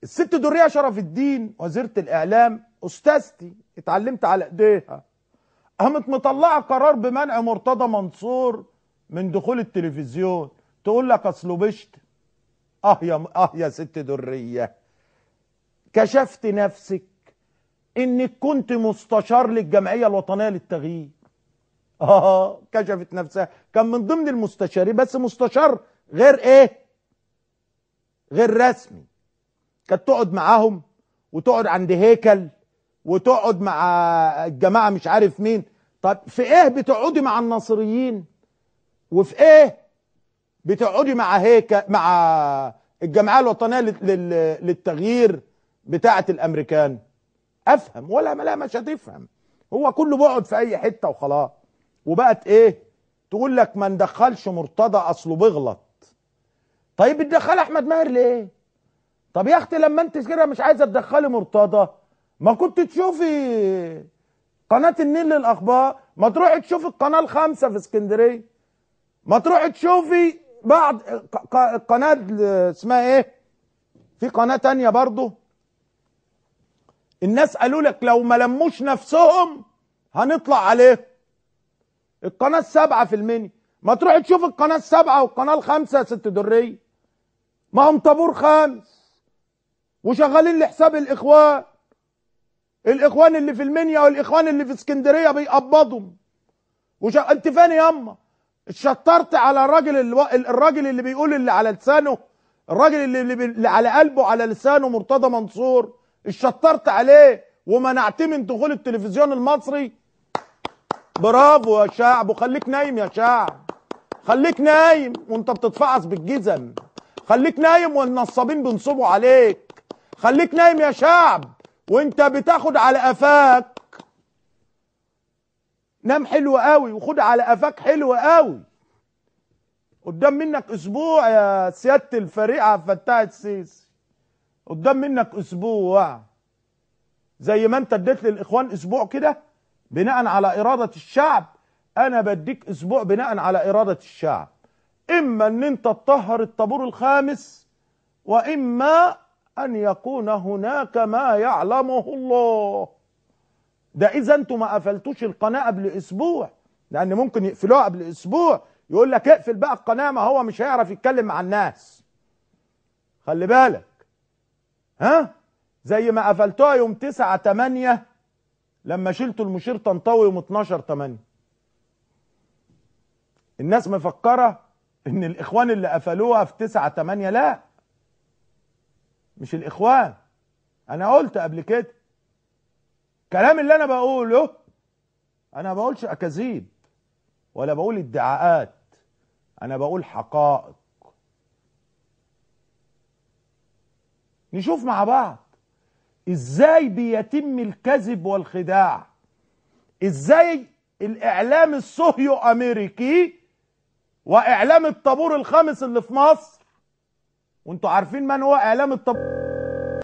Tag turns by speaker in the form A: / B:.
A: الست درية شرف الدين وزيرة الإعلام أستاذتي اتعلمت على إيديها، قامت مطلعة قرار بمنع مرتضى منصور من دخول التلفزيون. تقول لك أصله بيشتم. يا ست درية، كشفت نفسك إنك كنت مستشار للجمعية الوطنية للتغيير. كشفت نفسها، كان من ضمن المستشارين، بس مستشار غير إيه؟ غير رسمي. كانت تقعد معاهم وتقعد عند هيكل وتقعد مع الجماعه مش عارف مين. طب في ايه بتقعدي مع الناصريين؟ وفي ايه بتقعدي مع هيكل مع الجمعيه الوطنيه للتغيير بتاعه الامريكان؟ افهم ولا لا؟ مش هتفهم. هو كله بيقعد في اي حته وخلاص. وبقت ايه؟ تقول لك ما ندخلش مرتضى اصله بيغلط. طيب بتدخل احمد ماهر ليه؟ طب يا اختي لما انت كده مش عايزه تدخلي مرتضى، ما كنت تشوفي قناه النيل للاخبار، ما تروحي تشوفي القناه الخامسه في اسكندريه، ما تروحي تشوفي بعض قناه اسمها ايه، في قناه تانية برضو. الناس قالوا لك لو ما لموش نفسهم هنطلع عليه. القناه السابعه في المنيا، ما تروحي تشوفي القناه السابعه والقناه الخامسه يا ست دريه، ما هم طابور خامس وشغالين لحساب الاخوان. الاخوان اللي في المنيا والاخوان اللي في اسكندريه بيقبضهم. انت فين ياما؟ اتشطرت على الراجل اللي بيقول اللي على لسانه، الراجل اللي على قلبه على لسانه مرتضى منصور، اتشطرت عليه ومنعتيه من دخول التلفزيون المصري. برافو يا شعب، وخليك نايم يا شعب، خليك نايم وانت بتتفعص بالجزم، خليك نايم والنصابين بينصبوا عليك، خليك نايم يا شعب وانت بتاخد على قفاك. نام حلو قوي وخد على قفاك حلو قوي. قدام منك اسبوع يا سياده الفريق عبد الفتاح السيسي، قدام منك اسبوع. زي ما انت اديت للاخوان اسبوع كده بناء على اراده الشعب، انا بديك اسبوع بناء على اراده الشعب. اما ان انت تطهر الطابور الخامس، واما ان يكون هناك ما يعلمه الله. ده اذا انتوا ما قفلتوش القناه قبل اسبوع، لان ممكن يقفلوها قبل اسبوع، يقول لك اقفل بقى القناه، ما هو مش هيعرف يتكلم مع الناس. خلي بالك، زي ما قفلتوها يوم 9/8 لما شلتوا المشير طنطاوي يوم 12/8. الناس مفكره ان الاخوان اللي قفلوها في 9/8، لا، مش الاخوان. انا قلت قبل كده الكلام اللي انا بقوله، انا ما بقولش اكاذيب ولا بقول ادعاءات، انا بقول حقائق. نشوف مع بعض ازاي بيتم الكذب والخداع، ازاي الاعلام الصهيو امريكي واعلام الطابور الخامس اللي في مصر، وانتوا عارفين من هو اعلام الطابور